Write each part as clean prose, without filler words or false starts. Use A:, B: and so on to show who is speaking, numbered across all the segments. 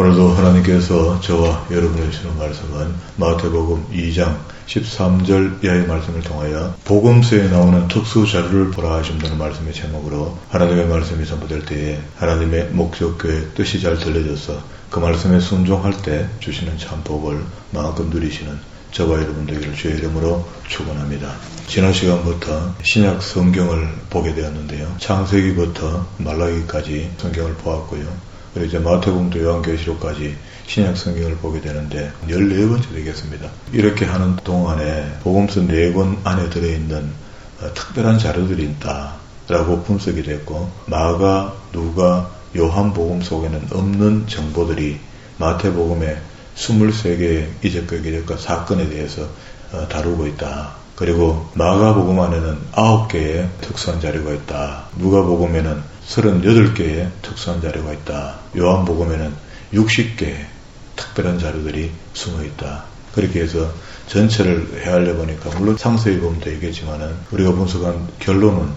A: 오늘도 하나님께서 저와 여러분에게 주시는 말씀은 마태복음 2장 13절 이하의 말씀을 통하여 복음서에 나오는 특수 자료를 보라 하신다는 말씀의 제목으로 하나님의 말씀이 선포될 때에 하나님의 목적 계획 뜻이 잘 들려져서 그 말씀에 순종할 때 주시는 참 복을 마음껏 누리시는 저와 여러분 되기를 주의 이름으로 축원합니다. 지난 시간부터 신약 성경을 보게 되었는데요. 창세기부터 말라기까지 성경을 보았고요. 그리고 이제 마태복음도 요한계시록까지 신약 성경을 보게 되는데 14번째 되겠습니다. 이렇게 하는 동안에 복음서 4권 안에 들어있는 특별한 자료들이 있다라고 분석이 됐고, 마가, 누가, 요한복음 속에는 없는 정보들이 마태복음의 23개의 이적과 기적과 사건에 대해서 다루고 있다. 그리고 마가복음 안에는 9개의 특수한 자료가 있다. 누가복음에는 38개의 특수한 자료가 있다. 요한복음에는 60개의 특별한 자료들이 숨어있다. 그렇게 해서 전체를 헤아려 보니까 물론 상세히 보면 되겠지만은 우리가 분석한 결론은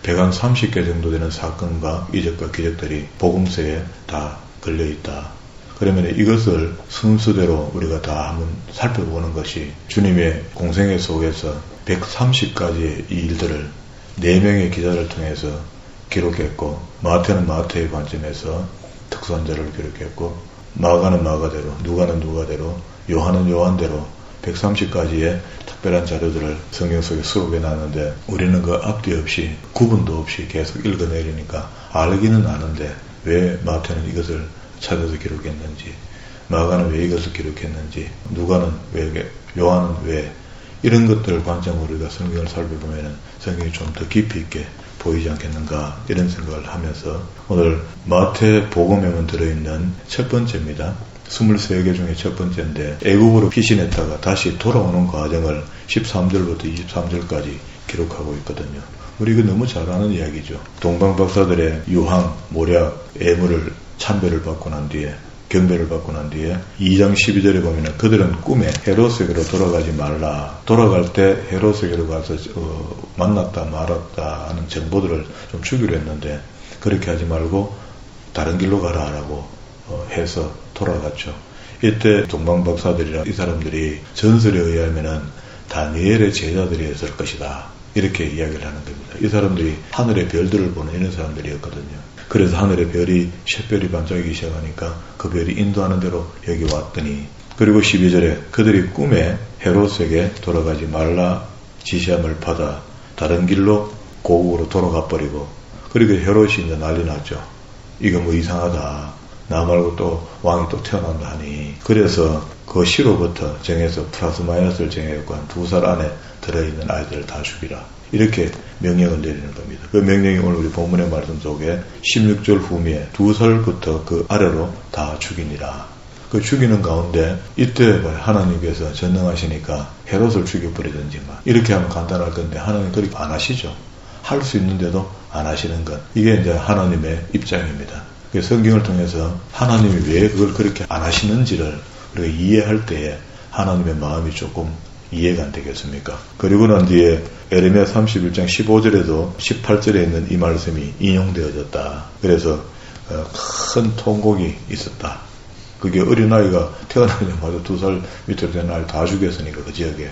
A: 130개 정도 되는 사건과 이적과 기적들이 복음서에 다 걸려있다. 그러면 이것을 순서대로 우리가 다 한번 살펴보는 것이 주님의 공생애 속에서 130가지의 이 일들을 4명의 기자를 통해서 기록했고, 마태는 마태의 관점에서 특수한 자료를 기록했고, 마가는 마가대로, 누가는 누가대로, 요한은 요한대로 130가지의 특별한 자료들을 성경 속에 수록해 놨는데, 우리는 그 앞뒤 없이 구분도 없이 계속 읽어내리니까 알기는 아는데 왜 마태는 이것을 찾아서 기록했는지, 마가는 왜 이것을 기록했는지, 누가는 왜, 요한은 왜, 이런 것들 관점으로 우리가 성경을 살펴보면 성경이 좀 더 깊이 있게 보이지 않겠는가, 이런 생각을 하면서 오늘 마태복음에만 들어있는 첫 번째입니다. 23개 중에 첫 번째인데, 애국으로 피신했다가 다시 돌아오는 과정을 13절부터 23절까지 기록하고 있거든요. 우리 이거 너무 잘 아는 이야기죠. 동방박사들의 유황, 모략, 애물을 참배를 받고 난 뒤에, 경배를 받고 난 뒤에 2장 12절에 보면 그들은 꿈에 헤롯에게로 돌아가지 말라. 돌아갈 때 헤롯에게로 가서 만났다 말았다 하는 정보들을 좀 주기로 했는데, 그렇게 하지 말고 다른 길로 가라 라고 해서 돌아갔죠. 이때 동방박사들이랑 이 사람들이 전설에 의하면 다니엘의 제자들이었을 것이다, 이렇게 이야기를 하는 겁니다. 이 사람들이 하늘의 별들을 보는 이런 사람들이었거든요. 그래서 하늘의 별이, 샛별이 반짝이기 시작하니까 그 별이 인도하는 대로 여기 왔더니, 그리고 12절에 그들이 꿈에 헤롯에게 돌아가지 말라 지시함을 받아 다른 길로 고국으로 돌아가 버리고, 그리고 헤롯이 이제 난리 났죠. 이거 뭐 이상하다, 나 말고 또 왕이 또 태어난다 하니, 그래서 그 시로부터 정해서 플러스 마이너스를 정해갖고 한 2살 안에 들어있는 아이들을 다 죽이라, 이렇게 명령을 내리는 겁니다. 그 명령이 오늘 우리 본문의 말씀 속에 16절 후미에 2살부터 그 아래로 다 죽이니라. 그 죽이는 가운데 이때 하나님께서 전능하시니까 헤롯을 죽여버리든지 막 이렇게 하면 간단할 건데, 하나님 그렇게 안 하시죠. 할 수 있는데도 안 하시는 것, 이게 이제 하나님의 입장입니다. 성경을 통해서 하나님이 왜 그걸 그렇게 안 하시는지를 우리가 이해할 때에 하나님의 마음이 조금 이해가 안 되겠습니까? 그리고 난 뒤에 에레미야 31장 15절에도 18절에 있는 이 말씀이 인용되어졌다. 그래서 큰 통곡이 있었다. 그게 어린아이가 태어나자마자 2살 밑으로 된 아이를 다 죽였으니까 그 지역에.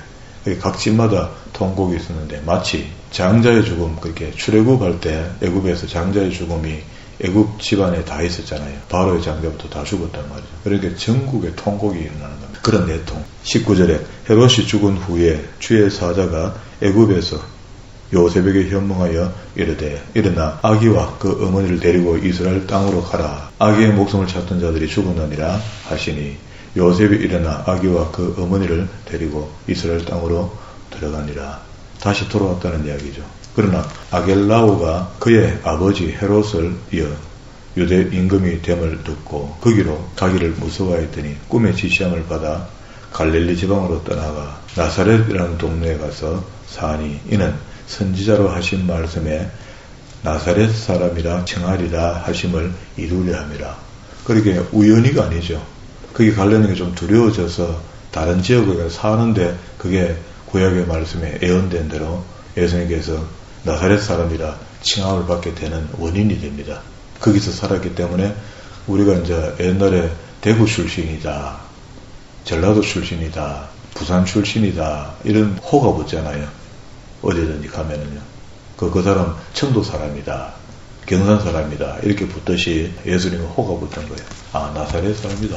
A: 각 집마다 통곡이 있었는데, 마치 장자의 죽음, 그렇게 출애굽할 때 애굽에서 장자의 죽음이 애굽 집안에 다 있었잖아요. 바로의 장자부터 다 죽었단 말이죠. 그러니까 전국에 통곡이 일어나는 겁니다. 그런 내통. 19절에 헤롯이 죽은 후에 주의 사자가 애굽에서 요셉에게 현몽하여 이르되, 일어나 아기와 그 어머니를 데리고 이스라엘 땅으로 가라. 아기의 목숨을 찾던 자들이 죽었느니라 하시니, 요셉이 일어나 아기와 그 어머니를 데리고 이스라엘 땅으로 들어가니라. 다시 돌아왔다는 이야기죠. 그러나 아겔라오가 그의 아버지 헤롯을 이어 유대 임금이 됨을 듣고 거기로 가기를 무서워했더니 꿈의 지시함을 받아 갈릴리 지방으로 떠나가 나사렛이라는 동네에 가서 사니, 이는 선지자로 하신 말씀에 나사렛 사람이라 청하리라 하심을 이루려 함이라. 그렇게 우연히가 아니죠. 거기 가려는 게 좀 두려워져서 다른 지역에 사는데, 그게 구약의 말씀에 예언된 대로 예수님께서 나사렛 사람이라 칭함을 받게 되는 원인이 됩니다. 거기서 살았기 때문에 우리가 이제 옛날에 대구 출신이다, 전라도 출신이다, 부산 출신이다 이런 호가 붙잖아요. 어디든지 가면은요. 그 사람 청도 사람이다, 경산 사람이다 이렇게 붙듯이 예수님은 호가 붙은 거예요. 아, 나사렛 사람이다.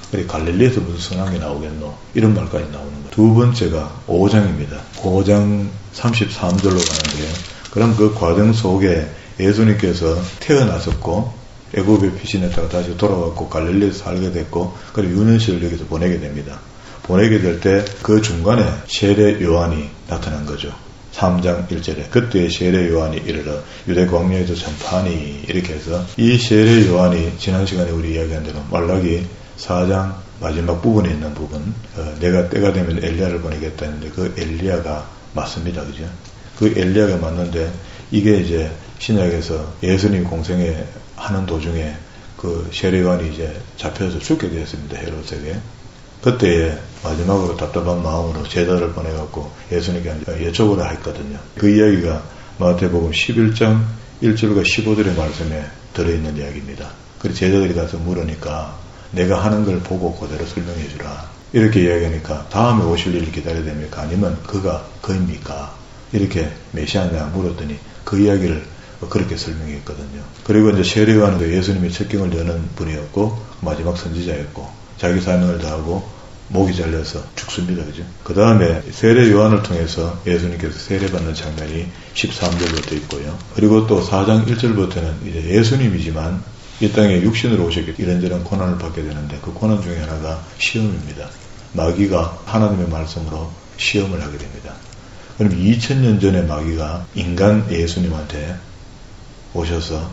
A: 그래 갈릴리에서 무슨 선왕이 나오겠노? 이런 말까지 나오는 거예요. 두 번째가 5장입니다. 5장 33절로 가는데요. 그럼 그 과정 속에 예수님께서 태어나셨고 애굽에 피신했다가 다시 돌아왔고 갈릴리에서 살게 됐고 그리고 유년시를 여기서 보내게 됩니다. 보내게 될 때 그 중간에 세례 요한이 나타난 거죠. 3장 1절에 그때 세례 요한이 이르러 유대 광야에서 전파하니 이렇게 해서 이 세례 요한이 지난 시간에 우리 이야기한 대로 말라기 4장 마지막 부분에 있는 부분 내가 때가 되면 엘리야를 보내겠다 했는데 그 엘리야가 맞습니다. 그죠? 그 엘리야가 맞는데 이게 이제 신약에서 예수님 공생에 하는 도중에 그 세례 요한이 이제 잡혀서 죽게 되었습니다. 헤롯에게. 그때 마지막으로 답답한 마음으로 제자를 보내갖고 예수님께 여쭤보라 했거든요. 그 이야기가 마태복음 11장 1절과 15절의 말씀에 들어있는 이야기입니다. 그래서 제자들이 가서 물으니까 내가 하는 걸 보고 그대로 설명해 주라. 이렇게 이야기하니까 다음에 오실 일을 기다려야 됩니까? 아니면 그가 그입니까? 이렇게 메시아냐 물었더니 그 이야기를 그렇게 설명했거든요. 그리고 이제 세례 요한은 예수님의 첩경을 여는 분이었고 마지막 선지자였고 자기 사명을 다하고 목이 잘려서 죽습니다. 그죠? 그 다음에 세례 요한을 통해서 예수님께서 세례받는 장면이 13절부터 있고요. 그리고 또 4장 1절부터는 이제 예수님이지만 이 땅에 육신으로 오셨기 이런저런 고난을 받게 되는데 그 고난 중에 하나가 시험입니다. 마귀가 하나님의 말씀으로 시험을 하게 됩니다. 그럼 2000년 전에 마귀가 인간 예수님한테 오셔서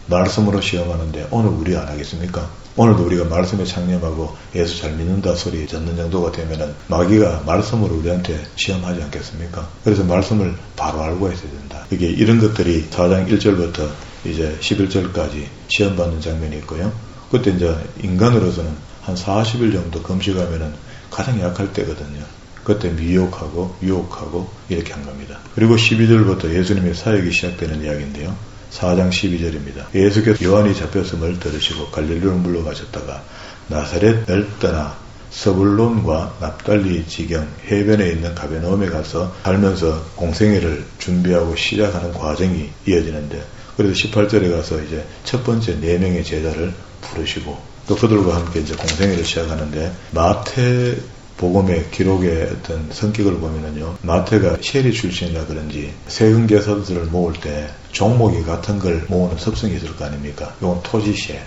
A: 말씀으로 시험하는데 오늘 우리 안 하겠습니까? 오늘도 우리가 말씀에 창념하고 예수 잘 믿는다 소리 듣는 정도가 되면은 마귀가 말씀으로 우리한테 시험하지 않겠습니까? 그래서 말씀을 바로 알고 있어야 된다. 이게 이런 것들이 4장 1절부터 이제 11절까지 시험받는 장면이 있고요. 그때 이제 인간으로서는 한 40일 정도 금식하면은 가장 약할 때거든요. 그때 미혹하고 유혹하고 이렇게 한 겁니다. 그리고 12절부터 예수님의 사역이 시작되는 이야기인데요. 4장 12절입니다. 예수께서 요한이 잡혔음을 들으시고 갈릴리로 물러가셨다가 나사렛을 떠나 서불론과 납달리 지경 해변에 있는 가베나움에 가서 살면서 공생애를 준비하고 시작하는 과정이 이어지는데 그래서 18절에 가서 이제 첫 번째 4명의 제자를 부르시고 또 그들과 함께 이제 공생애를 시작하는데 마태 복음의 기록의 어떤 성격을 보면은요, 마태가 세리 출신이라 그런지 세금계사들을 모을 때 종목이 같은 걸 모으는 습성이 있을 거 아닙니까? 요건 토지세,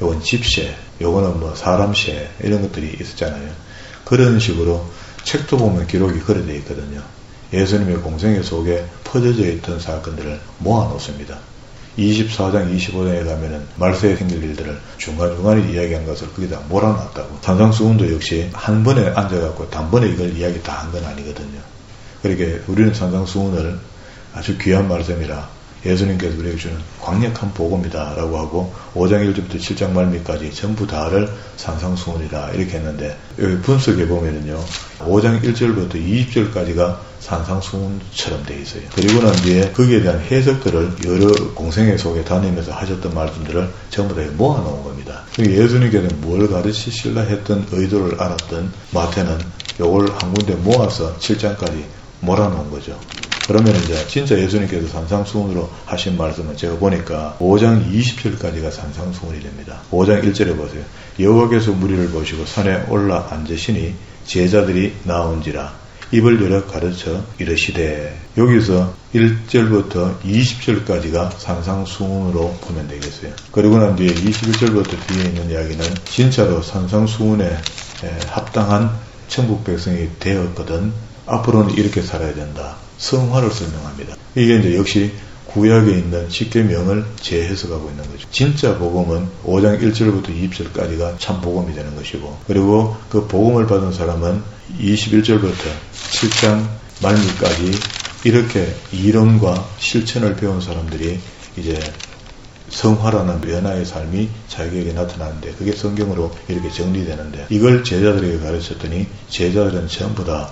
A: 요건 집세, 요거는 뭐 사람세 이런 것들이 있었잖아요. 그런 식으로 책도 보면 기록이 그래 되어 있거든요. 예수님의 공생애 속에 퍼져져 있던 사건들을 모아놓습니다. 24장, 25장에 가면은 말세에 생길 일들을 중간중간에 이야기한 것을 거기다 몰아놨다고. 산상수훈도 역시 한 번에 앉아갖고 단번에 이걸 이야기 다 한 건 아니거든요. 그러니까 우리는 산상수훈을 아주 귀한 말씀이라 예수님께서 우리에게 주는 강력한 복음이다 라고 하고 5장 1절부터 7장 말미까지 전부 다를 산상수훈이다 이렇게 했는데 여기 분석해 보면은요 5장 1절부터 20절까지가 산상수훈처럼 되어 있어요. 그리고 난 뒤에 거기에 대한 해석들을 여러 공생애 속에 다니면서 하셨던 말씀들을 전부 다 모아놓은 겁니다. 예수님께서는 뭘 가르치실라 했던 의도를 알았던 마태는 요걸 한 군데 모아서 7장까지 몰아놓은 거죠. 그러면 이제 진짜 예수님께서 산상수훈으로 하신 말씀은 제가 보니까 5장 20절까지가 산상수훈이 됩니다. 5장 1절에 보세요. 여호와께서 무리를 보시고 산에 올라 앉으시니 제자들이 나온지라 입을 열어 가르쳐 이르시되 여기서 1절부터 20절까지가 산상수훈으로 보면 되겠어요. 그리고 난 뒤에 21절부터 뒤에 있는 이야기는 진짜로 산상수훈에 합당한 천국 백성이 되었거든 앞으로는 이렇게 살아야 된다. 성화를 설명합니다. 이게 이제 역시 구약에 있는 십계명을 재해석하고 있는 거죠. 진짜 복음은 5장 1절부터 20절까지가 참 복음이 되는 것이고 그리고 그 복음을 받은 사람은 21절부터 7장 말미까지 이렇게 이론과 실천을 배운 사람들이 이제 성화라는 변화의 삶이 자기에게 나타나는데 그게 성경으로 이렇게 정리되는데 이걸 제자들에게 가르쳤더니 제자들은 전부 다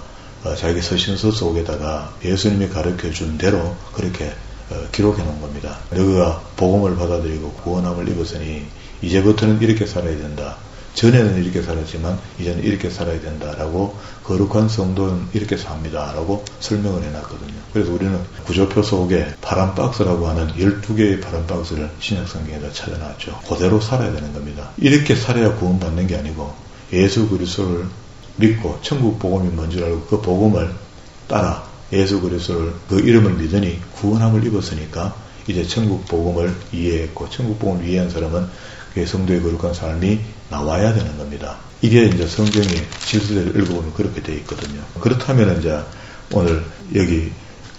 A: 자기 서신서 속에다가 예수님이 가르쳐준 대로 그렇게 기록해 놓은 겁니다. 너희가 복음을 받아들이고 구원함을 입었으니 이제부터는 이렇게 살아야 된다. 전에는 이렇게 살았지만 이제는 이렇게 살아야 된다라고 거룩한 성도는 이렇게 삽니다 라고 설명을 해놨거든요. 그래서 우리는 구조표 속에 파란 박스라고 하는 12개의 파란 박스를 신약성경에다 찾아놨죠. 그대로 살아야 되는 겁니다. 이렇게 살아야 구원받는 게 아니고 예수 그리스도를 믿고 천국 복음이 뭔 줄 알고 그 복음을 따라 예수 그리스도를 그 이름을 믿으니 구원함을 입었으니까 이제 천국 복음을 이해했고 천국 복음을 이해한 사람은 그 성도의 거룩한 삶이 나와야 되는 겁니다. 이게 이제 성경의 질서대로 읽어보면 그렇게 되어 있거든요. 그렇다면 이제 오늘 여기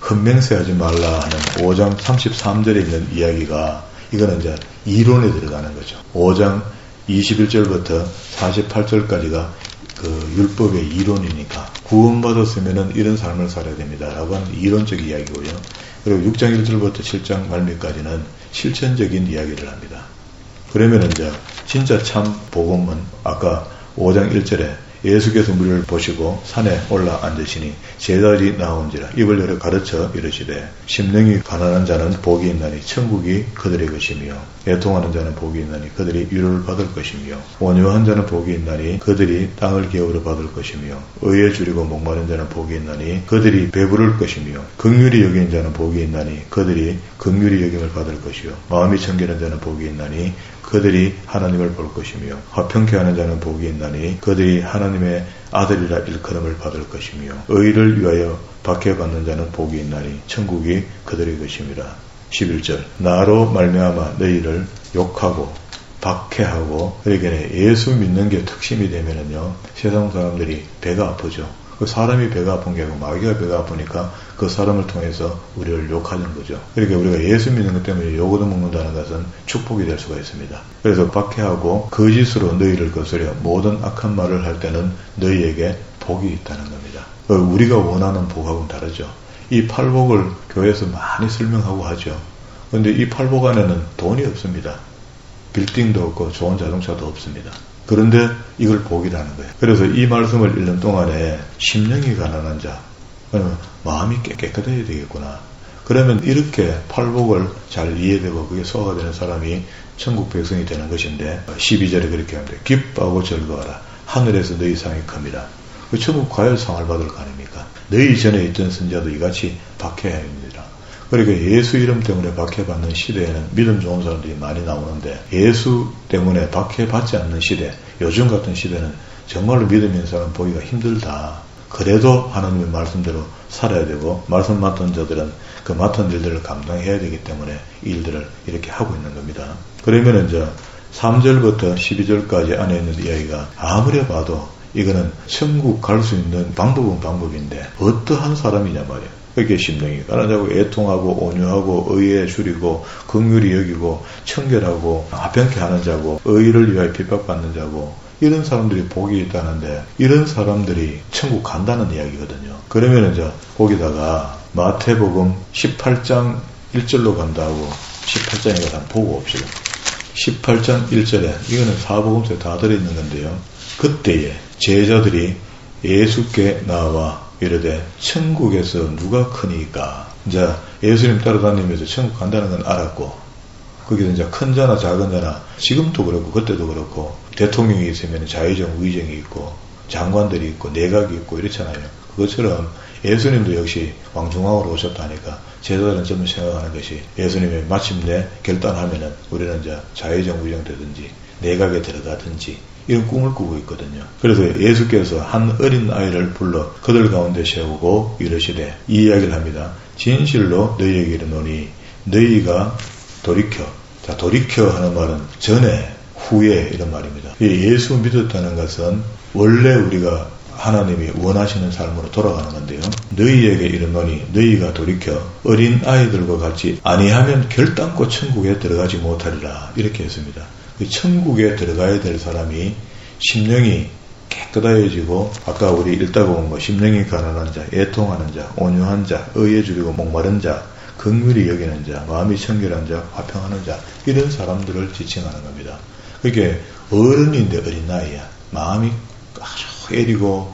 A: 흠맹세하지 말라 하는 5장 33절에 있는 이야기가 이거는 이제 이론에 들어가는 거죠. 5장 21절부터 48절까지가 그 율법의 이론이니까 구원받았으면은 이런 삶을 살아야 됩니다라고 하는 이론적 이야기고요. 그리고 6장 1절부터 7장 말미까지는 실천적인 이야기를 합니다. 그러면 이제 진짜 참 복음은 아까 5장 1절에 예수께서 우리를 보시고 산에 올라 앉으시니 제자들이 나온지라 입을 열어 가르쳐 이르시되 심령이 가난한 자는 복이 있나니 천국이 그들의 것이며 애통하는 자는 복이 있나니 그들이 위로를 받을 것이며 온유한 자는 복이 있나니 그들이 땅을 기업으로 받을 것이며 의에 줄이고 목마른 자는 복이 있나니 그들이 배부를 것이며 긍휼히 여기는 자는 복이 있나니 그들이 긍휼히 여김을 받을 것이요 마음이 청결한 자는 복이 있나니 그들이 하나님을 볼 것이며 화평케 하는 자는 복이 있나니 그들이 하나님의 아들이라 일컬음을 받을 것이며 의를 위하여 박해받는 자는 복이 있나니 천국이 그들의 것임이라. 11절 나로 말미암아 너희를 욕하고 박해하고 그러기에 예수 믿는 게 특심이 되면은요 세상 사람들이 배가 아프죠. 그 사람이 배가 아픈 게 아니고 마귀가 배가 아프니까 그 사람을 통해서 우리를 욕하는 거죠. 그러니까 우리가 예수 믿는 것 때문에 욕을 먹는다는 것은 축복이 될 수가 있습니다. 그래서 박해하고 거짓으로 너희를 거스려 모든 악한 말을 할 때는 너희에게 복이 있다는 겁니다. 우리가 원하는 복하고는 다르죠. 이 팔복을 교회에서 많이 설명하고 하죠. 그런데 이 팔복 안에는 돈이 없습니다. 빌딩도 없고 좋은 자동차도 없습니다. 그런데 이걸 복이라는 거예요. 그래서 이 말씀을 읽는 동안에 심령이 가난한 자, 그러면 마음이 깨끗해야 되겠구나. 그러면 이렇게 팔복을 잘 이해되고 그게 소화가 되는 사람이 천국 백성이 되는 것인데 12절에 그렇게 합니다. 기뻐하고 즐거워라. 하늘에서 너희 상이 큽니다. 그 천국 과연 상을 받을 거 아닙니까? 너희 전에 있던 선자도 이같이 박해해야 합니다. 그러니까 예수 이름 때문에 박해받는 시대에는 믿음 좋은 사람들이 많이 나오는데 예수 때문에 박해받지 않는 시대, 요즘 같은 시대는 정말로 믿음 있는 사람 보기가 힘들다. 그래도 하나님의 말씀대로 살아야 되고 말씀 맡은 자들은 그 맡은 일들을 감당해야 되기 때문에 이 일들을 이렇게 하고 있는 겁니다. 그러면 이제 3절부터 12절까지 안에 있는 이야기가 아무리 봐도 이거는 천국 갈 수 있는 방법은 방법인데 어떠한 사람이냐 말이에요. 그렇게 심령이 가난하고 애통하고 온유하고 의에 줄이고 긍휼히 여기고 청결하고 화평케 하는 자고 의를 위하여 핍박받는 자고 이런 사람들이 복이 있다는데 이런 사람들이 천국 간다는 이야기거든요. 그러면 이제 거기다가 마태복음 18장 1절로 간다고 18장에 가서 보고 옵시다. 18장 1절에 이거는 사복음서에 다 들어있는 건데요. 그때에 제자들이 예수께 나와 이르되 천국에서 누가 크니까. 이제 예수님 따라다니면서 천국 간다는 건 알았고 거기서 이제 큰 자나 작은 자나 지금도 그렇고 그때도 그렇고 대통령이 있으면 자의정 의정이 있고 장관들이 있고 내각이 있고 이렇잖아요. 그것처럼 예수님도 역시 왕중왕으로 오셨다니까 제자들은 전부 생각하는 것이 예수님이 마침내 결단하면은 우리는 이제 자의정 의정 되든지 내각에 들어가든지 이런 꿈을 꾸고 있거든요. 그래서 예수께서 한 어린 아이를 불러 그들 가운데 세우고 이르시되 이 이야기를 합니다. 진실로 너희에게 이르노니 너희가 돌이켜. 자, 돌이켜 하는 말은 전에 후에 이런 말입니다. 예수 믿었다는 것은 원래 우리가 하나님이 원하시는 삶으로 돌아가는 건데요. 너희에게 이르노니 너희가 돌이켜 어린 아이들과 같이 아니하면 결단코 천국에 들어가지 못하리라 이렇게 했습니다. 천국에 들어가야 될 사람이 심령이 깨끗해지고 아까 우리 읽다가 본 거 심령이 가난한 자, 애통하는 자, 온유한 자, 의에 줄이고 목마른 자, 긍휼히 여기는 자, 마음이 청결한 자, 화평하는 자 이런 사람들을 지칭하는 겁니다. 그게 어른인데 어린 나이야. 마음이 아주 애리고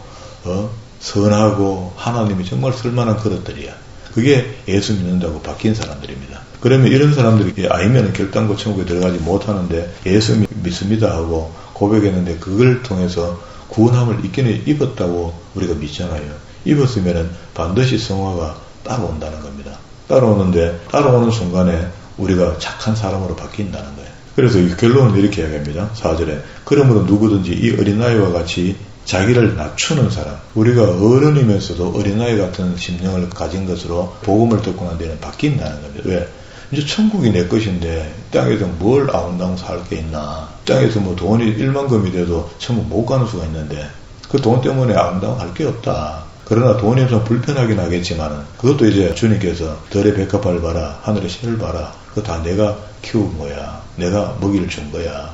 A: 선하고 하나님이 정말 쓸만한 그릇들이야. 그게 예수 믿는다고 바뀐 사람들입니다. 그러면 이런 사람들이 아니면 결단코 천국에 들어가지 못하는데 예수 믿습니다 하고 고백했는데 그걸 통해서 구원함을 있기는 입었다고 우리가 믿잖아요. 입었으면은 반드시 성화가 따라온다는 겁니다. 따라오는데 따라오는 순간에 우리가 착한 사람으로 바뀐다는 거예요. 그래서 이 결론은 이렇게 이야기합니다. 4절에 그러므로 누구든지 이 어린아이와 같이 자기를 낮추는 사람, 우리가 어른이면서도 어린아이 같은 심령을 가진 것으로 복음을 듣고 난 뒤에는 바뀐다는 겁니다. 왜? 이제 천국이 내 것인데 땅에서 뭘 아웅다웅 살 게 있나. 땅에서 뭐 돈이 1만금이 돼도 천국 못 가는 수가 있는데 그 돈 때문에 아웅다웅 할 게 없다. 그러나 돈이 없으면 불편하긴 하겠지만은 그것도 이제 주님께서 들의 백합을 봐라, 하늘의 새를 봐라. 그거 다 내가 키운 거야. 내가 먹이를 준 거야.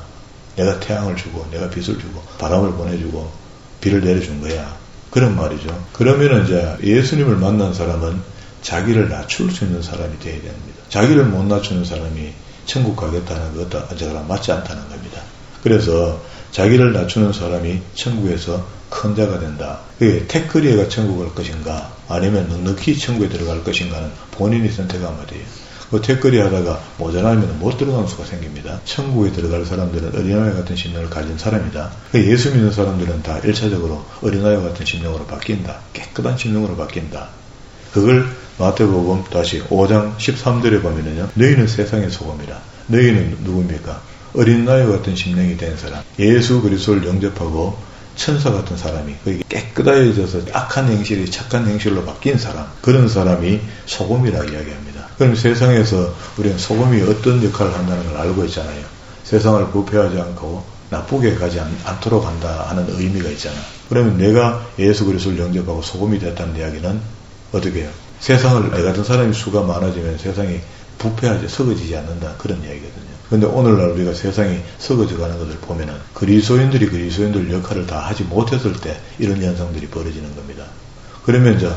A: 내가 태양을 주고 내가 빛을 주고 바람을 보내주고 비를 내려준 거야. 그런 말이죠. 그러면 이제 예수님을 만난 사람은 자기를 낮출 수 있는 사람이 되어야 됩니다. 자기를 못 낮추는 사람이 천국 가겠다는 것도 어쩌거나 맞지 않다는 겁니다. 그래서 자기를 낮추는 사람이 천국에서 큰 자가 된다. 그게 태클리에가 천국 갈 것인가 아니면 넉넉히 천국에 들어갈 것인가는 본인이 선택하면 돼요. 그 태클리 하다가 모자라면 못 들어가는 수가 생깁니다. 천국에 들어갈 사람들은 어린아이 같은 심령을 가진 사람이다. 예수 믿는 사람들은 다 1차적으로 어린아이 같은 심령으로 바뀐다. 깨끗한 심령으로 바뀐다. 그걸 마태복음 다시 5장 13절에 보면은요. 너희는 세상의 소금이라. 너희는 누굽니까? 어린아이 같은 심령이 된 사람. 예수 그리스도를 영접하고 천사 같은 사람이 깨끗해져서 악한 행실이 착한 행실로 바뀐 사람. 그런 사람이 소금이라 이야기합니다. 그럼 세상에서 우리는 소금이 어떤 역할을 한다는 걸 알고 있잖아요. 세상을 부패하지 않고 나쁘게 가지 않도록 한다 하는 의미가 있잖아. 그러면 내가 예수 그리스도를 영접하고 소금이 됐다는 이야기는 어떻게 해요? 세상을 내 같은 사람이 수가 많아지면 세상이 부패하지 썩어지지 않는다 그런 이야기거든요. 그런데 오늘날 우리가 세상이 썩어져가는 것을 보면은 그리스도인들이 그리스도인들 역할을 다 하지 못했을 때 이런 현상들이 벌어지는 겁니다. 그러면 이제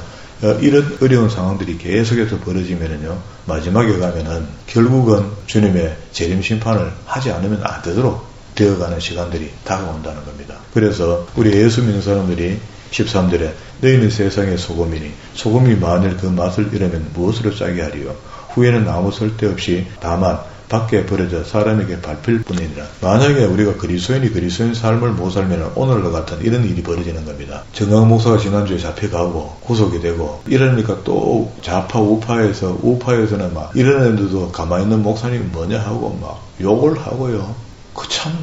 A: 이런 어려운 상황들이 계속해서 벌어지면은요, 마지막에 가면은 결국은 주님의 재림 심판을 하지 않으면 안 되도록 되어가는 시간들이 다가온다는 겁니다. 그래서 우리 예수 믿는 사람들이 13절에 너희는 세상의 소금이니 소금이 만일 그 맛을 잃으면 무엇으로 짜게 하리요? 후에는 아무 쓸데없이 다만 밖에 버려져 사람에게 밟힐 뿐이니라. 만약에 우리가 그리스도인 삶을 못 살면 오늘과 같은 이런 일이 벌어지는 겁니다. 정강 목사가 지난주에 잡혀가고 구속이 되고 이러니까 또 좌파 우파에서는 막 이런 애들도 가만히 있는 목사님이 뭐냐 하고 막 욕을 하고요.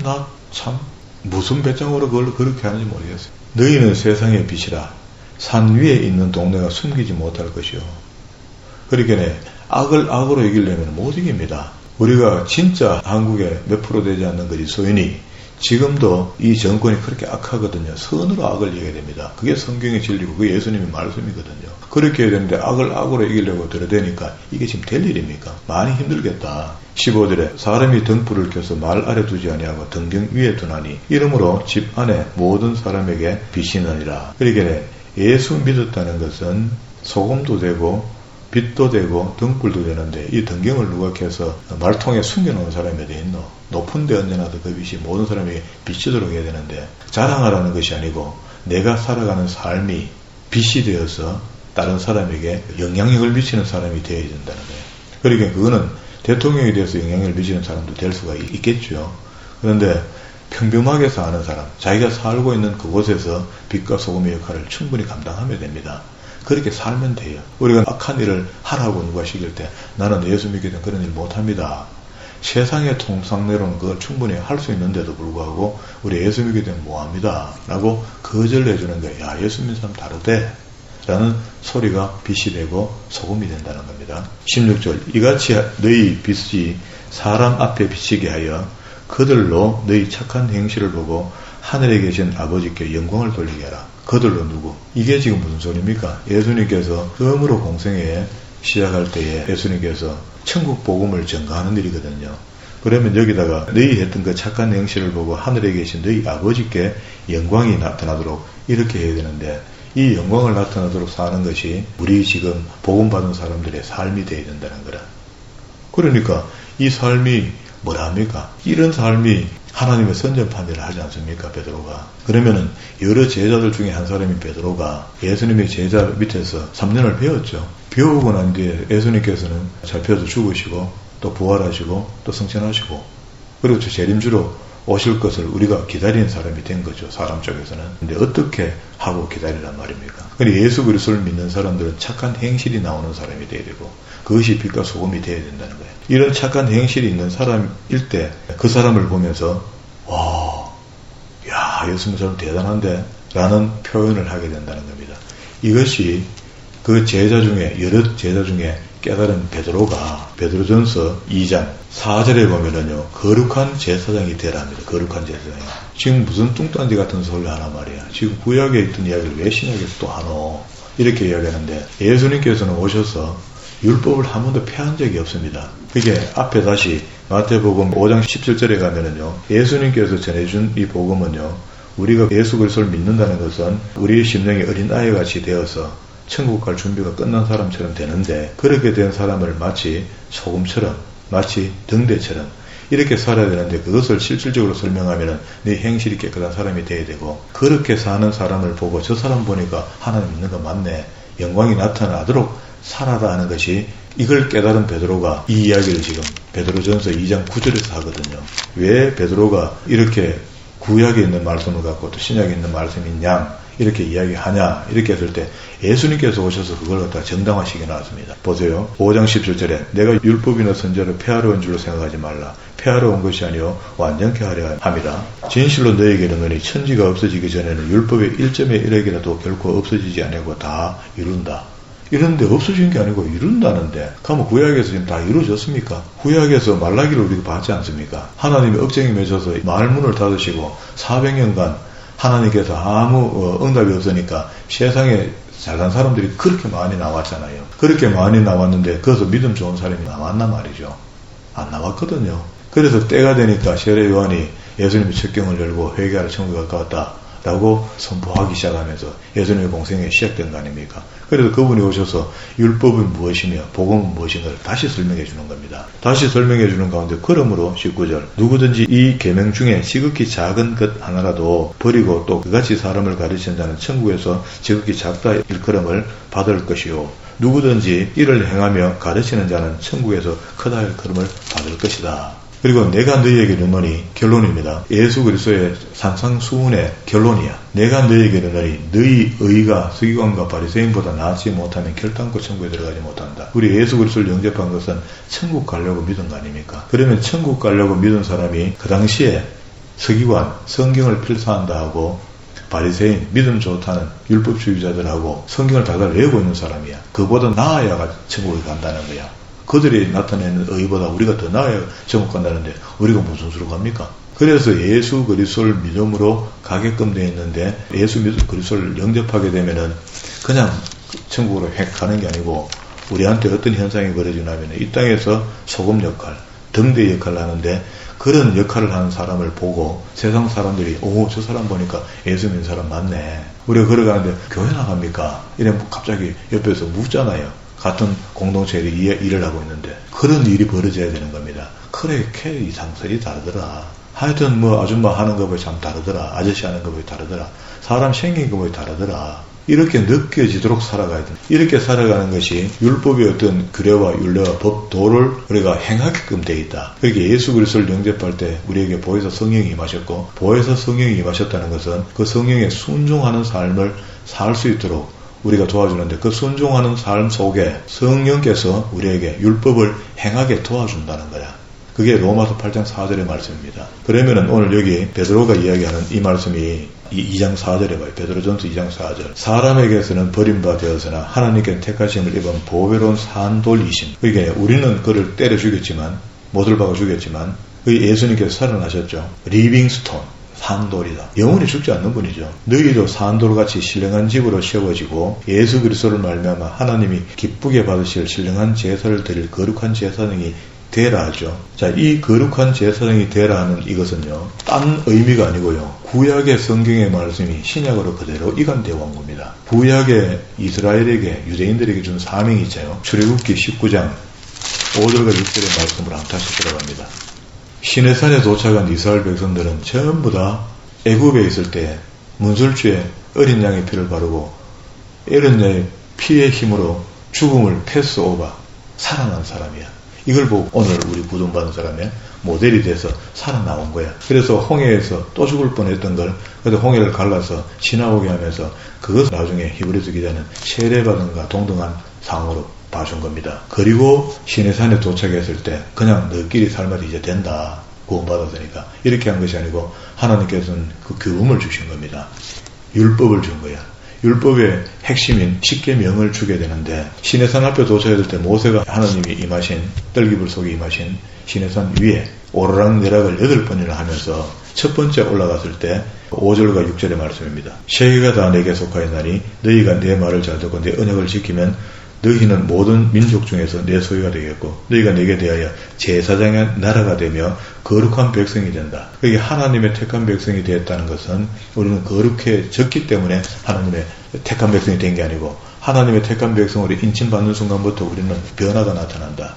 A: 나 무슨 배짱으로 그걸 그렇게 하는지 모르겠어요. 너희는 세상의 빛이라. 산 위에 있는 동네가 숨기지 못할 것이요. 그러니까 악을 악으로 이기려면 못 이깁니다. 우리가 진짜 한국에 몇 프로 되지 않는 그리스도인이 지금도 이 정권이 그렇게 악하거든요. 선으로 악을 이겨야 됩니다. 그게 성경의 진리고 그게 예수님의 말씀이거든요. 그렇게 해야 되는데 악을 악으로 이기려고 들어대니까 이게 지금 될 일입니까? 많이 힘들겠다. 15절에 사람이 등불을 켜서 말 아래 두지 아니하고 등경 위에 두나니 이러므로 집 안에 모든 사람에게 빛이느니라. 그러니까 예수 믿었다는 것은 소금도 되고 빛도 되고 등불도 되는데 이 등경을 누가 켜서 말통에 숨겨놓은 사람이 어디 있노? 높은 데 얹어놔도 그 빛이 모든 사람에게 비치도록 해야 되는데 자랑하라는 것이 아니고 내가 살아가는 삶이 빛이 되어서 다른 사람에게 영향력을 미치는 사람이 되어야 된다는 거예요. 그러니까 그거는 대통령에 대해서 영향력을 미치는 사람도 될 수가 있겠죠. 그런데 평범하게 사는 사람, 자기가 살고 있는 그곳에서 빛과 소금의 역할을 충분히 감당하면 됩니다. 그렇게 살면 돼요. 우리가 악한 일을 하라고 누가 시킬 때 나는 예수 믿게 된 그런 일 못합니다. 세상의 통상내로는 그걸 충분히 할 수 있는데도 불구하고 우리 예수 믿게 되면 뭐합니다. 라고 거절을 해주는 거예요. 야, 예수 믿는 사람 다르대. 라는 소리가 빛이 되고 소금이 된다는 겁니다. 16절 이같이 너희 빛이 사람 앞에 비치게 하여 그들로 너희 착한 행실을 보고 하늘에 계신 아버지께 영광을 돌리게 하라. 그들로 누구? 이게 지금 무슨 소리입니까? 예수님께서 처음으로 공생에 시작할 때에 예수님께서 천국 복음을 전가하는 일이거든요. 그러면 여기다가 너희 했던 그 착한 행실을 보고 하늘에 계신 너희 아버지께 영광이 나타나도록 이렇게 해야 되는데 이 영광을 나타나도록 사는 것이 우리 지금 복음 받은 사람들의 삶이 되어야 된다는 거라. 그러니까 이 삶이 뭐랍니까? 이런 삶이 하나님의 선전판매를 하지 않습니까? 베드로가. 그러면은 여러 제자들 중에 한 사람인 베드로가 예수님의 제자 밑에서 3년을 배웠죠. 배우고 난 뒤에 예수님께서는 잡혀서 죽으시고 또 부활하시고 또 승천하시고 그리고 재림주로 오실 것을 우리가 기다리는 사람이 된 거죠. 사람 쪽에서는. 근데 어떻게 하고 기다리란 말입니까? 그러니까 예수 그리스도를 믿는 사람들은 착한 행실이 나오는 사람이 돼야 되고 그것이 빛과 소금이 돼야 된다는 거예요. 이런 착한 행실이 있는 사람일 때 그 사람을 보면서 와, 야, 예수 믿는 사람 대단한데 라는 표현을 하게 된다는 겁니다. 이것이 그 제자 중에 여러 제자 중에 깨달은 베드로가 베드로전서 2장 4절에 보면은요, 거룩한 제사장이 되라 합니다. 거룩한 제사장이. 지금 무슨 뚱딴지 같은 소리 하나 말이야. 지금 구약에 있던 이야기를 왜 신약에서 또 하노? 이렇게 이야기하는데 예수님께서는 오셔서 율법을 한 번도 폐한 적이 없습니다. 그게 앞에 다시 마태복음 5장 17절에 가면은요, 예수님께서 전해준 이 복음은요, 우리가 예수 그리스도를 믿는다는 것은 우리의 심령이 어린 아이같이 되어서 천국 갈 준비가 끝난 사람처럼 되는데, 그렇게 된 사람을 마치 소금처럼, 마치 등대처럼 이렇게 살아야 되는데, 그것을 실질적으로 설명하면은 네 행실이 깨끗한 사람이 돼야 되고, 그렇게 사는 사람을 보고 저 사람 보니까 하나님 믿는 거 맞네, 영광이 나타나도록 살아라 하는 것이, 이걸 깨달은 베드로가 이 이야기를 지금 베드로전서 2장 9절에서 하거든요. 왜 베드로가 이렇게 구약에 있는 말씀을 갖고 또 신약에 있는 말씀인 양 이렇게 이야기하냐, 이렇게 했을 때 예수님께서 오셔서 그걸 갖다가 정당화시켜 놨습니다. 보세요. 5장 17절에 내가 율법이나 선지자를 폐하러 온 줄로 생각하지 말라. 폐하러 온 것이 아니요 완전케 하려 함이라. 진실로 너에게 이르노니 천지가 없어지기 전에는 율법의 1점의 1핵이라도 결코 없어지지 아니하고 다 이룬다. 이런데 없어진 게 아니고 이룬다는데, 그러면 구약에서 지금 다 이루어졌습니까? 구약에서 말라기를 우리가 봤지 않습니까? 하나님이 억쟁이 맺어서 말문을 닫으시고 400년간 하나님께서 아무 응답이 없으니까 세상에 잘난 사람들이 그렇게 많이 나왔잖아요. 그렇게 많이 나왔는데 거기서 믿음 좋은 사람이 나왔나 말이죠. 안 나왔거든요. 그래서 때가 되니까 세례 요한이 예수님의 척경을 열고 회개하라 천국에 가까웠다 라고 선포하기 시작하면서 예수님의 공생이 시작된 거 아닙니까? 그래서 그분이 오셔서 율법은 무엇이며 복음은 무엇인가를 다시 설명해 주는 겁니다. 다시 설명해 주는 가운데, 그러므로 19절 누구든지 이 계명 중에 지극히 작은 것 하나라도 버리고 또 그같이 사람을 가르치는 자는 천국에서 지극히 작다 일컬음을 받을 것이요, 누구든지 이를 행하며 가르치는 자는 천국에서 크다 일컬음을 받을 것이다. 그리고 내가 너희에게 이르노니, 결론입니다. 예수 그리스도의 산상수훈의 결론이야. 내가 너희에게 이르노니 너희 의가 서기관과 바리새인보다 나지 못하면 결단코 천국에 들어가지 못한다. 우리 예수 그리스도를 영접한 것은 천국 가려고 믿은 거 아닙니까? 그러면 천국 가려고 믿은 사람이 그 당시에 서기관, 성경을 필사한다 하고 바리새인, 믿음 좋다는 율법주의자들하고 성경을 다들 외우고 있는 사람이야. 그보다 나아야 천국에 간다는 거야. 그들이 나타내는 의보다 우리가 더 나아야 천국 간다는데 우리가 무슨 수로 갑니까? 그래서 예수 그리스도를 믿음으로 가게끔 되어 있는데, 예수 그리스도를 영접하게 되면은 그냥 천국으로 획 가는 게 아니고, 우리한테 어떤 현상이 벌어지냐면 이 땅에서 소금 역할, 등대 역할을 하는데, 그런 역할을 하는 사람을 보고 세상 사람들이 오, 저 사람 보니까 예수 믿는 사람 맞네. 우리가 걸어가는데 교회 나갑니까? 이러면 갑자기 옆에서 묻잖아요. 같은 공동체에 일을 하고 있는데 그런 일이 벌어져야 되는 겁니다. 그렇게 이상설이 다르더라. 하여튼 뭐 아줌마 하는 거 보이 참 다르더라. 아저씨 하는 거 보이 다르더라. 사람 생긴 거 보이 다르더라. 이렇게 느껴지도록 살아가야 된다. 이렇게 살아가는 것이 율법의 어떤 규례와 율례와 법, 도를 우리가 행하게끔 되어 있다. 그렇게 예수 그리스도를 영접할 때 우리에게 보혜사 성령이 임하셨고, 보혜사 성령이 임하셨다는 것은 그 성령에 순종하는 삶을 살 수 있도록 우리가 도와주는데, 그 순종하는 삶 속에 성령께서 우리에게 율법을 행하게 도와준다는 거야. 그게 로마서 8장 4절의 말씀입니다. 그러면은 오늘 여기 베드로가 이야기하는 이 말씀이 2장 4절에 봐요. 베드로전서 2장 4절. 사람에게서는 버림받아 되었으나 하나님께는 택하심을 입은 보배로운 산돌이심. 그러니까 우리는 그를 때려 죽였지만, 못을 박아 죽였지만 그 예수님께서 살아나셨죠. 리빙스톤. 산돌이다. 영원히 죽지 않는 분이죠. 너희도 산돌같이 신령한 집으로 세워지고 예수 그리스도를 말미암아 하나님이 기쁘게 받으실 신령한 제사를 드릴 거룩한 제사장이 되라 하죠. 자, 이 거룩한 제사장이 되라 하는 이것은요, 딴 의미가 아니고요, 구약의 성경의 말씀이 신약으로 그대로 이관되어 온 겁니다. 구약의 이스라엘에게, 유대인들에게 준 사명이 있잖아요. 출애굽기 19장 5절과 6절의 말씀으로 한번 다시 들어갑니다. 시내산에 도착한 이스라엘 백성들은 전부 다 애굽에 있을 때 문설주에 어린 양의 피를 바르고 어린 양의 피의 힘으로 죽음을 패스오버 살아난 사람이야. 이걸 보고 오늘 우리 구원받은 사람의 모델이 돼서 살아나온 거야. 그래서 홍해에서 또 죽을 뻔했던 걸 그래도 홍해를 갈라서 지나오게 하면서 그것을 나중에 히브리서 기자는 세례받은가 동등한 상으로 봐준 겁니다. 그리고 시내산에 도착했을 때 그냥 너끼리 살면 이제 된다. 구원받았으니까. 이렇게 한 것이 아니고 하나님께서는 그 교훈을 주신 겁니다. 율법을 준 거야. 율법의 핵심인 십계명을 주게 되는데 시내산 앞에 도착했을 때 모세가 하나님이 임하신 떨기불 속에 임하신 시내산 위에 오르락내락을 8번이나 하면서 첫 번째 올라갔을 때 5절과 6절의 말씀입니다. 세계가 다 내게 속하였나니 너희가 내 말을 잘 듣고 내 언약을 지키면 너희는 모든 민족 중에서 내 소유가 되겠고 너희가 내게 대하여 제사장의 나라가 되며 거룩한 백성이 된다. 그게 하나님의 택한 백성이 되었다는 것은 우리는 거룩해졌기 때문에 하나님의 택한 백성이 된 게 아니고 하나님의 택한 백성으로 인침받는 순간부터 우리는 변화가 나타난다.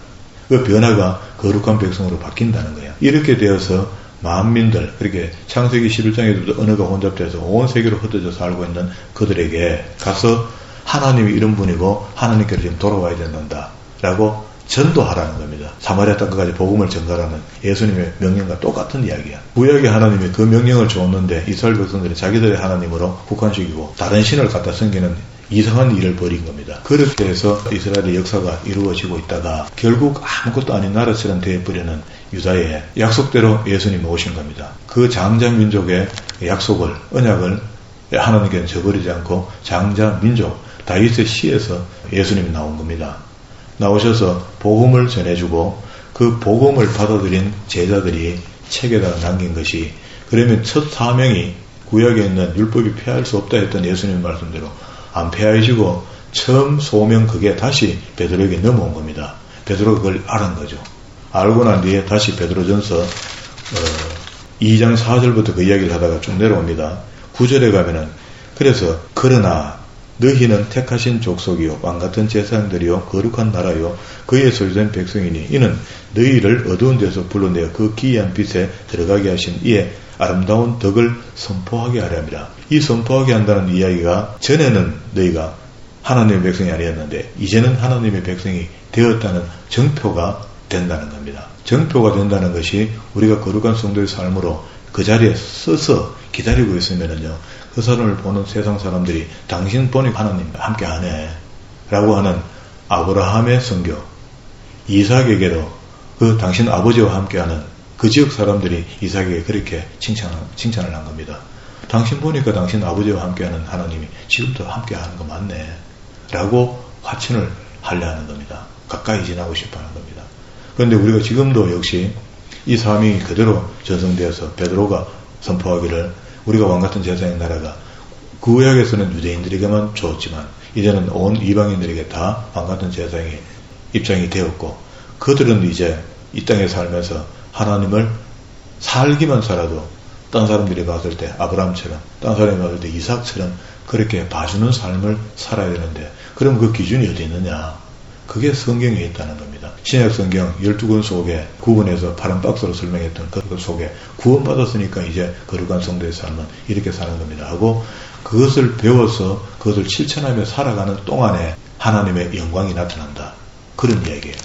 A: 그 변화가 거룩한 백성으로 바뀐다는 거야. 이렇게 되어서 만민들, 그렇게 창세기 11장에도 언어가 혼잡돼서 온 세계로 흩어져 살고 있는 그들에게 가서 하나님이 이런 분이고 하나님께로 지금 돌아와야 된다 라고 전도하라는 겁니다. 사마리아 땅까지 복음을 전가라는 예수님의 명령과 똑같은 이야기야. 구약의 하나님이 그 명령을 줬는데 이스라엘 백성들이 자기들의 하나님으로 국한시키고 다른 신을 갖다 섬기는 이상한 일을 벌인 겁니다. 그렇게 해서 이스라엘의 역사가 이루어지고 있다가 결국 아무것도 아닌 나라처럼 되어버리는 유다에 약속대로 예수님이 오신 겁니다. 그 장자 민족의 약속을, 언약을 하나님께는 저버리지 않고 장자 민족 다윗의 시에서 예수님이 나온 겁니다. 나오셔서 복음을 전해주고 그 복음을 받아들인 제자들이 책에다가 남긴 것이 그러면 첫 사명이 구약에 있는 율법이 폐할 수 없다 했던 예수님 말씀대로 안 폐하여지고 처음 소명 그게 다시 베드로에게 넘어온 겁니다. 베드로가 그걸 알은 거죠. 알고 난 뒤에 다시 베드로전서 2장 4절부터 그 이야기를 하다가 쭉 내려옵니다. 9절에 가면은 그래서 그러나 너희는 택하신 족속이요 왕같은 제사장들이요 거룩한 나라요 그의 소유된 백성이니 이는 너희를 어두운 데서 불러내어 그 기이한 빛에 들어가게 하신 이의 아름다운 덕을 선포하게 하려 함이라. 이 선포하게 한다는 이야기가 전에는 너희가 하나님의 백성이 아니었는데 이제는 하나님의 백성이 되었다는 정표가 된다는 겁니다. 정표가 된다는 것이 우리가 거룩한 성도의 삶으로 그 자리에 서서 기다리고 있으면은요 그 사람을 보는 세상 사람들이 당신 보니까 하나님과 함께 하네 라고 하는 아브라함의 선교, 이삭에게도 그 당신 아버지와 함께하는 그 지역 사람들이 이삭에게 그렇게 칭찬을 한 겁니다. 당신 보니까 당신 아버지와 함께하는 하나님이 지금도 함께하는 거 맞네 라고 화친을 하려 하는 겁니다. 가까이 지나고 싶어 하는 겁니다. 그런데 우리가 지금도 역시 이 사명이 그대로 전성되어서 베드로가 선포하기를 우리가 왕같은 제사장의 나라가 구약에서는 유대인들에게만 줬지만 이제는 온 이방인들에게 다 왕같은 제사장의 입장이 되었고 그들은 이제 이 땅에 살면서 하나님을 살기만 살아도 딴 사람들이 봤을 때 아브라함처럼 딴 사람이 봤을 때 이삭처럼 그렇게 봐주는 삶을 살아야 되는데 그럼 그 기준이 어디 있느냐? 그게 성경에 있다는 겁니다. 신약 성경 12권 속에 구분해서 파란 박스로 설명했던 그 속에 구원받았으니까 이제 거룩한 성도의 삶은 이렇게 사는 겁니다 하고 그것을 배워서 그것을 실천하며 살아가는 동안에 하나님의 영광이 나타난다. 그런 이야기예요.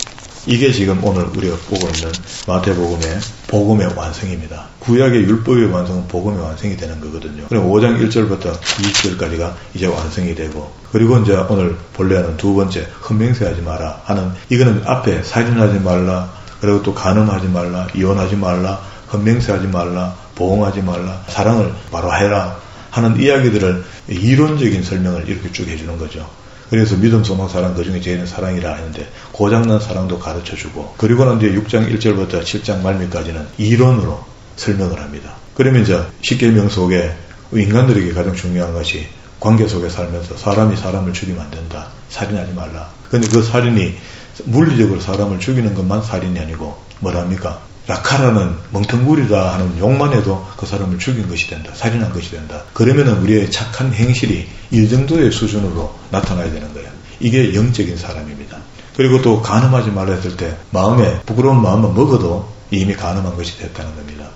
A: 이게 지금 오늘 우리가 보고 있는 마태복음의 복음의 완성입니다. 구약의 율법의 완성은 복음의 완성이 되는 거거든요. 그럼 5장 1절부터 20절까지가 이제 완성이 되고 그리고 이제 오늘 본래는 두 번째 흠맹세하지 마라 하는 이거는 앞에 살인하지 말라 그리고 또 간음하지 말라 이혼하지 말라 흠맹세하지 말라 보응하지 말라 사랑을 바로 해라 하는 이야기들을 이론적인 설명을 이렇게 쭉 해주는 거죠. 그래서 믿음, 소망, 사랑 그 중에 제일은 사랑이라 하는데 고장난 사랑도 가르쳐주고 그리고 난 뒤에 6장 1절부터 7장 말미까지는 이론으로 설명을 합니다. 그러면 이제 십계명 속에 인간들에게 가장 중요한 것이 관계 속에 살면서 사람이 사람을 죽이면 안 된다. 살인하지 말라. 그런데 그 살인이 물리적으로 사람을 죽이는 것만 살인이 아니고 뭐랍니까? 라카라는 멍텅구리다 하는 욕만 해도 그 사람을 죽인 것이 된다. 살인한 것이 된다. 그러면은 우리의 착한 행실이 이 정도의 수준으로 나타나야 되는 거예요. 이게 영적인 사람입니다. 그리고 또 간음하지 말라 했을 때 마음에 부끄러운 마음을 먹어도 이미 간음한 것이 됐다는 겁니다.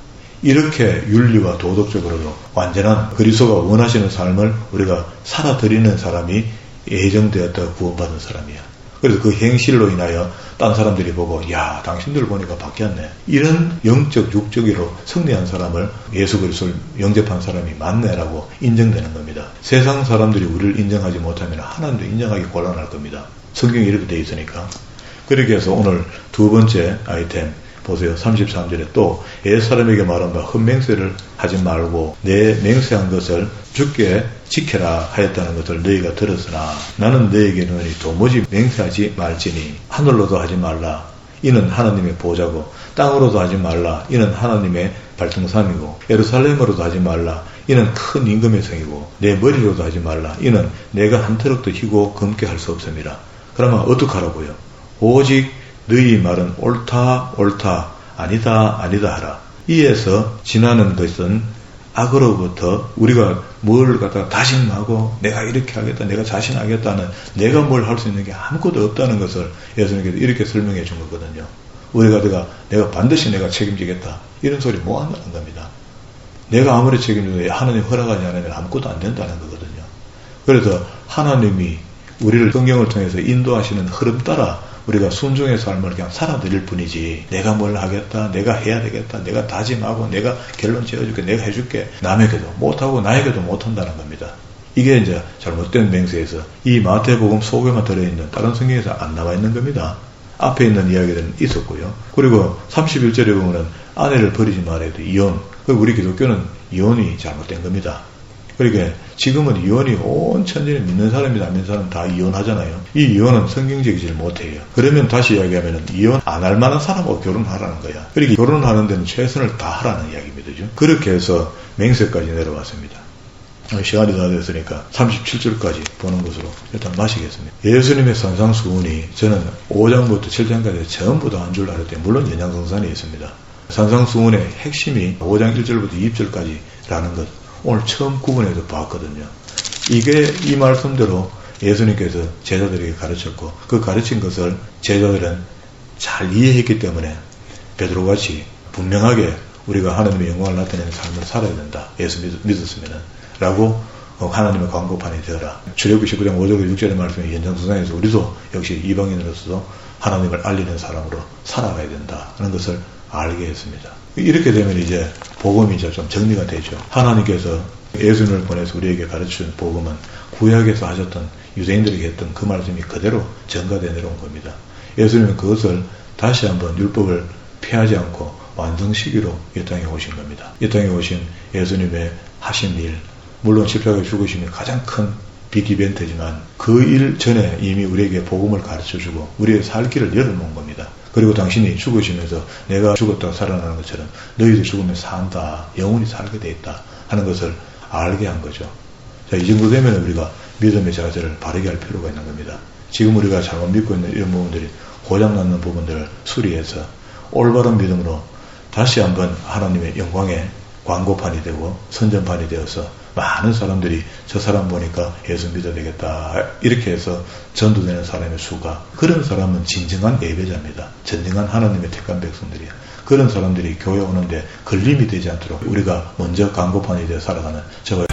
A: 이렇게 윤리와 도덕적으로도 완전한 그리스도가 원하시는 삶을 우리가 살아드리는 사람이 예정되었다고 구원받은 사람이야. 그래서 그 행실로 인하여 딴 사람들이 보고 야 당신들 보니까 바뀌었네. 이런 영적 육적으로 승리한 사람을 예수 그리스도를 영접한 사람이 맞네라고 인정되는 겁니다. 세상 사람들이 우리를 인정하지 못하면 하나님도 인정하기 곤란할 겁니다. 성경이 이렇게 되어 있으니까. 그렇게 해서 오늘 두 번째 아이템 보세요. 33절에 또 옛사람에게 말한 바 흠맹세를 하지 말고 내 맹세한 것을 주께 지켜라 하였다는 것을 너희가 들었으나 나는 너희에게 너희 도무지 맹세하지 말지니 하늘로도 하지 말라 이는 하나님의 보좌고 땅으로도 하지 말라 이는 하나님의 발등삼이고 예루살렘으로도 하지 말라 이는 큰 임금의 성이고 내 머리로도 하지 말라 이는 내가 한 터럭도 희고 검게 할 수 없습니다. 그러면 어떡하라고요? 오직 너희 말은 옳다 옳다 아니다 아니다 하라. 이에서 지나는 것은 악으로부터 우리가 뭘 갖다가 다짐하고 내가 이렇게 하겠다 내가 자신하겠다는 내가 뭘 할 수 있는 게 아무것도 없다는 것을 예수님께서 이렇게 설명해 준 거거든요. 우리가 내가 반드시 내가 책임지겠다 이런 소리 뭐 한다는 겁니다. 내가 아무리 책임져도 하나님 허락하지 않으면 아무것도 안 된다는 거거든요. 그래서 하나님이 우리를 성경을 통해서 인도하시는 흐름 따라 우리가 순종의 삶을 그냥 살아드릴 뿐이지 내가 뭘 하겠다 내가 해야 되겠다 내가 다짐하고 내가 결론 지어줄게 내가 해줄게 남에게도 못하고 나에게도 못한다는 겁니다. 이게 이제 잘못된 맹세에서 이 마태복음 속에만 들어있는 다른 성경에서 안 나와 있는 겁니다. 앞에 있는 이야기들은 있었고요. 그리고 31절에 보면은 아내를 버리지 말아야 돼. 이혼. 우리 기독교는 이혼이 잘못된 겁니다. 그러니까 지금은 이혼이 온 천지를 믿는 사람이나 안 믿는 사람 다 이혼하잖아요. 이 이혼은 성경적이질 못해요. 그러면 다시 이야기하면 이혼 안 할 만한 사람하고 결혼하라는 거야. 그러니까 결혼하는 데는 최선을 다하라는 이야기입니다. 그렇게 해서 맹세까지 내려왔습니다. 시간이 다 됐으니까 37절까지 보는 것으로 일단 마시겠습니다. 예수님의 산상수훈이 저는 5장부터 7장까지 전부 다 한 줄 알았더니 물론 연장성산에 있습니다. 산상수훈의 핵심이 5장 1절부터 2절까지라는 것 오늘 처음 구분해서 봤거든요. 이게 이 말씀대로 예수님께서 제자들에게 가르쳤고 그 가르친 것을 제자들은 잘 이해했기 때문에 베드로같이 분명하게 우리가 하나님의 영광을 나타내는 삶을 살아야 된다. 예수 믿었으면 라고 하나님의 광고판이 되어라. 출애굽기 19장 5절 6절의 말씀에 연장선상에서 우리도 역시 이방인으로서 하나님을 알리는 사람으로 살아가야 된다 하는 것을 알게 했습니다. 이렇게 되면 이제 복음이 이제 좀 정리가 되죠. 하나님께서 예수님을 보내서 우리에게 가르치는 복음은 구약에서 하셨던 유대인들에게 했던 그 말씀이 그대로 전가되어 내려온 겁니다. 예수님은 그것을 다시 한번 율법을 피하지 않고 완성시키러 이 땅에 오신 겁니다. 이 땅에 오신 예수님의 하신 일, 물론 십자가에 죽으심이 가장 큰 빅이벤트지만 그 일 전에 이미 우리에게 복음을 가르쳐주고 우리의 살 길을 열어놓은 겁니다. 그리고 당신이 죽으시면서 내가 죽었다가 살아나는 것처럼 너희도 죽으면 산다. 영원히 살게 돼 있다. 하는 것을 알게 한 거죠. 자, 이 정도 되면 우리가 믿음의 자세를 바르게 할 필요가 있는 겁니다. 지금 우리가 잘못 믿고 있는 이런 부분들이 고장났는 부분들을 수리해서 올바른 믿음으로 다시 한번 하나님의 영광의 광고판이 되고 선전판이 되어서 많은 사람들이 저 사람 보니까 예수 믿어야 되겠다 이렇게 해서 전도되는 사람의 수가 그런 사람은 진정한 예배자입니다. 진정한 하나님의 택한 백성들이야. 그런 사람들이 교회 오는데 걸림이 되지 않도록 우리가 먼저 광고판이 되어 살아가는 저와